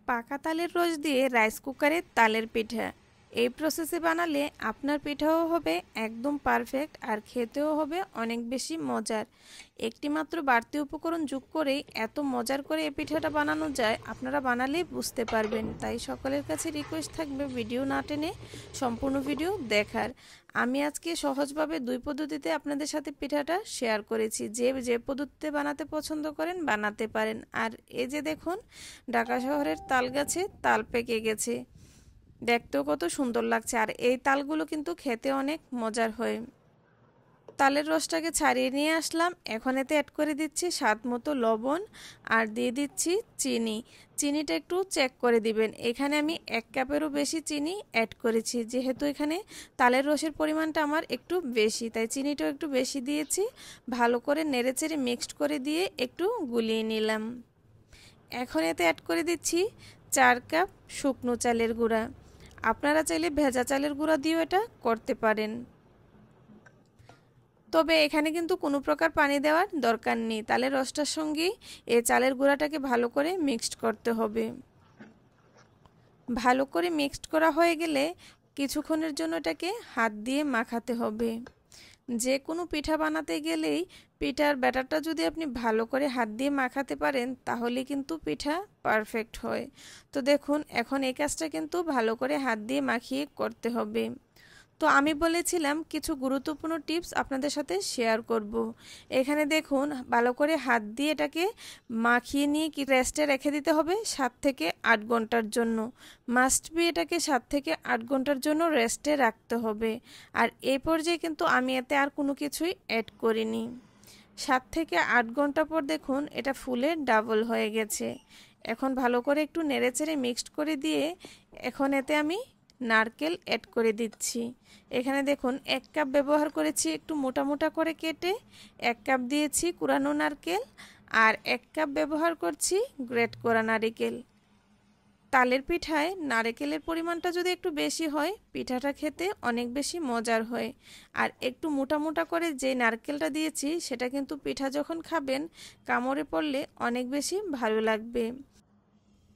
পাকা তালের রস দিয়ে রাইস কুকারে তালের পিঠা। এই প্রসেসে বানালে আপনার পিঠাও হবে একদম পারফেক্ট আর খেতেও হবে অনেক বেশি মজার। একটি মাত্র বাড়তি উপকরণ যোগ করেই এত মজার করে এই পিঠাটা বানানো যায়, আপনারা বানালেই বুঝতে পারবেন। তাই সকলের কাছে রিকোয়েস্ট থাকবে ভিডিও না টেনে সম্পূর্ণ ভিডিও দেখার। আমি আজকে সহজভাবে দুই পদ্ধতিতে আপনাদের সাথে পিঠাটা শেয়ার করেছি। যে পদ্ধতিতে বানাতে পছন্দ করেন বানাতে পারেন। আর এই যে দেখুন, ঢাকা শহরের তাল গাছে তাল পেকে গেছে, দেখতেও কত সুন্দর লাগছে। আর এই তালগুলো কিন্তু খেতে অনেক মজার হয়। তালের রসটাকে ছাড়িয়ে নিয়ে আসলাম। এখন এতে অ্যাড করে দিচ্ছি স্বাদ মতো লবণ আর দিয়ে দিচ্ছি চিনি। চিনিটা একটু চেক করে দিবেন। এখানে আমি 1 কাপেরও বেশি চিনি অ্যাড করেছি, যেহেতু এখানে তালের রসের পরিমাণটা আমার একটু বেশি, তাই চিনিটাও একটু বেশি দিয়েছি। ভালো করে নেড়েচেড়ে মিক্সড করে দিয়ে একটু গুলিয়ে নিলাম। এখন এতে অ্যাড করে দিচ্ছি 4 কাপ শুকনো চালের গুঁড়া। আপনারা চাইলে ভেজা চালের গুঁড়া দিয়েও এটা করতে পারেন, তবে এখানে কিন্তু কোনো প্রকার পানি দেওয়ার দরকার নেই। তালের রসটার সঙ্গে এই চালের গুঁড়াটাকে ভালো করে মিক্সড করতে হবে। ভালো করে মিক্সড করা হয়ে গেলে কিছুক্ষণের জন্য এটাকে হাত দিয়ে মাখাতে হবে। যে কোনো পিঠা বানাতে গেলেই পিঠার ব্যাটারটা যদি আপনি ভালো করে হাত দিয়ে মাখাতে পারেন তাহলে কিন্তু পিঠা পারফেক্ট হয়। তো দেখুন, এখন এই কাজটা কিন্তু ভালো করে হাত দিয়ে মাখিয়ে করতে হবে। তো আমি বলেছিলাম কিছু গুরুত্বপূর্ণ টিপস আপনাদের সাথে শেয়ার করব। এখানে দেখুন, ভালো করে হাত দিয়ে এটাকে মাখিয়ে নিয়ে রেস্টে রেখে দিতে হবে 7 থেকে 8 ঘন্টার জন্য। মাস্ট বি এটাকে 7 থেকে 8 ঘন্টার জন্য রেস্টে রাখতে হবে। আর এই পর্যায়ে কিন্তু আমি এতে আর কোনো কিছুই অ্যাড করিনি। 7 থেকে 8 ঘন্টা পর দেখুন এটা ফুলে ডাবল হয়ে গেছে। এখন ভালো করে একটু নেড়েচেড়ে মিক্সড করে দিয়ে এখন এতে আমি নারকেল অ্যাড করে দিচ্ছি। এখানে দেখুন 1 কাপ ব্যবহার করেছি একটু মোটা মোটা করে কেটে, 1 কাপ দিয়েছি কুরানো নারকেল, আর 1 কাপ ব্যবহার করছি গ্রেট করা নারকেল। তালের পিঠায় নারকেলের পরিমাণটা যদি একটু বেশি হয় পিঠাটা খেতে অনেক বেশি মজার হয়। আর একটু মোটা মোটা করে যে নারকেলটা দিয়েছি সেটা কিন্তু পিঠা যখন খাবেন কামড়ে পড়লে অনেক বেশি ভালো লাগবে।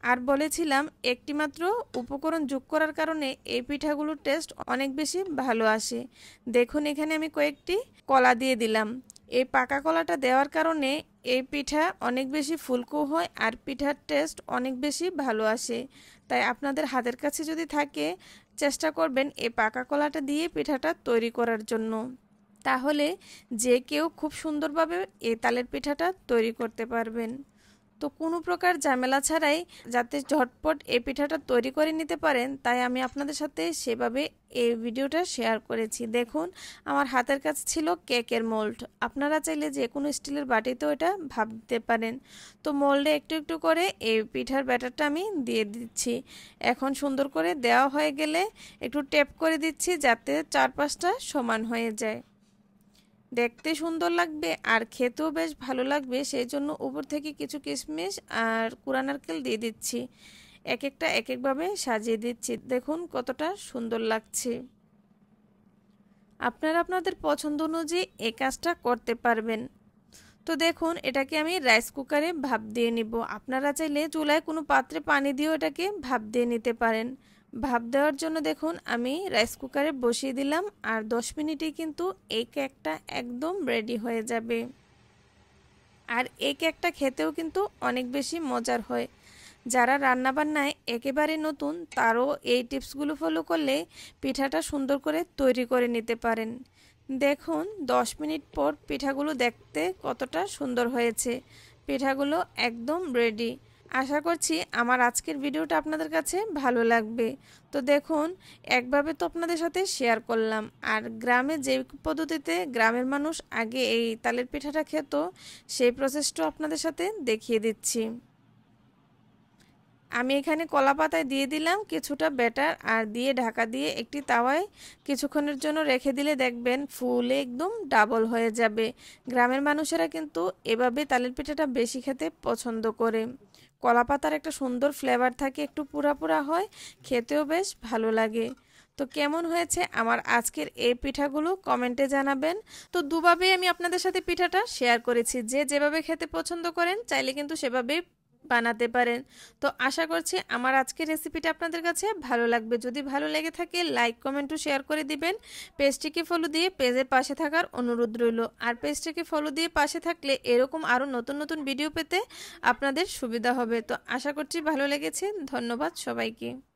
আর বলেছিলাম একটি মাত্র উপকরণ যোগ করার কারণে এই পিঠাগুলোর টেস্ট অনেক বেশি ভালো আসে। দেখুন, এখানে আমি কয়েকটি কলা দিয়ে দিলাম। এই পাকা কলাটা দেওয়ার কারণে এই পিঠা অনেক বেশি ফুলকো হয় আর পিঠার টেস্ট অনেক বেশি ভালো আসে। তাই আপনাদের হাতের কাছে যদি থাকে চেষ্টা করবেন এই পাকা কলাটা দিয়ে পিঠাটা তৈরি করার জন্য। তাহলে যে কেউ খুব সুন্দরভাবে এই তালের পিঠাটা তৈরি করতে পারবেন। তো কোনো প্রকার ঝামেলা ছাড়াই যাতে ঝটপট এই পিঠাটা তৈরি করে নিতে পারেন তাই আমি আপনাদের সাথে সেভাবে এই ভিডিওটা শেয়ার করেছি। দেখুন, আমার হাতের কাছে ছিল কেকের মোল্ড। আপনারা চাইলে যে কোনো স্টিলের বাটিতেও এটা ভাপ দিতে পারেন। তো মোল্ডে একটু একটু করে এই পিঠার ব্যাটারটা আমি দিয়ে দিচ্ছি। এখন সুন্দর করে দেওয়া হয়ে গেলে একটু টেপ করে দিচ্ছি যাতে চারপাশটা সমান হয়ে যায়। দেখতে সুন্দর লাগবে আর খেতেও বেশ ভালো লাগবে, সেই জন্য উপর থেকে কিছু কিশমিশ আর কুড়া নারকেল দিয়ে দিচ্ছি। এক একটা এক একভাবে সাজিয়ে দিচ্ছি। দেখুন কতটা সুন্দর লাগছে। আপনারা আপনাদের পছন্দ অনুযায়ী এই কাজটা করতে পারবেন। তো দেখুন, এটাকে আমি রাইস কুকারে ভাপ দিয়ে নিব। আপনারা চাইলে চুলায় কোনো পাত্রে পানি দিয়েও এটাকে ভাপ দিয়ে নিতে পারেন। ভাপ দেওয়ার জন্য দেখুন আমি রাইস কুকারে বসিয়ে দিলাম আর 10 মিনিটেই কিন্তু এই কেকটা একদম রেডি হয়ে যাবে। আর এই কেকটা খেতেও কিন্তু অনেক বেশি মজার হয়। যারা রান্নাবান্নায় একেবারে নতুন তারও এই টিপসগুলো ফলো করলে পিঠাটা সুন্দর করে তৈরি করে নিতে পারেন। দেখুন 10 মিনিট পর পিঠাগুলো দেখতে কতটা সুন্দর হয়েছে। পিঠাগুলো একদম রেডি। আশা করছি আমার আজকের ভিডিওটা আপনাদের কাছে ভালো লাগবে। তো দেখুন, একভাবে তো আপনাদের সাথে শেয়ার করলাম। আর গ্রামে যে পদ্ধতিতে গ্রামের মানুষ আগে এই তালের পিঠাটা খেত সেই প্রসেসটাও আপনাদের সাথে দেখিয়ে দিচ্ছি। আমি এখানে কলা পাতায় দিয়ে দিলাম কিছুটা ব্যাটার আর দিয়ে ঢাকা দিয়ে একটি তাওয়ায় কিছুক্ষণের জন্য রেখে দিলে দেখবেন ফুলে একদম ডাবল হয়ে যাবে। গ্রামের মানুষেরা কিন্তু এভাবে তালের পিঠাটা বেশি খেতে পছন্দ করে। কলা পাতার একটা সুন্দর ফ্লেভার থাকে, একটু পুরা পুরা হয়, খেতেও বেশ ভালো লাগে। তো কেমন হয়েছে আমার আজকের এই পিঠাগুলো কমেন্টে জানাবেন। তো দুভাবেই আমি আপনাদের সাথে পিঠাটা শেয়ার করেছি। যে যেভাবে খেতে পছন্দ করেন চাইলে কিন্তু সেভাবেই বানাতে পারেন। তো আশা করছি আমার আজকের রেসিপিটা আপনাদের কাছে ভালো লাগবে। যদি ভালো লেগে থাকে লাইক কমেন্ট ও শেয়ার করে দিবেন। পেজটিকে ফলো দিয়ে পেজের পাশে থাকার অনুরোধ রইল। আর পেজটিকে ফলো দিয়ে পাশে থাকলে এরকম আরও নতুন নতুন ভিডিও পেতে আপনাদের সুবিধা হবে। তো আশা করছি ভালো লেগেছে। ধন্যবাদ সবাইকে।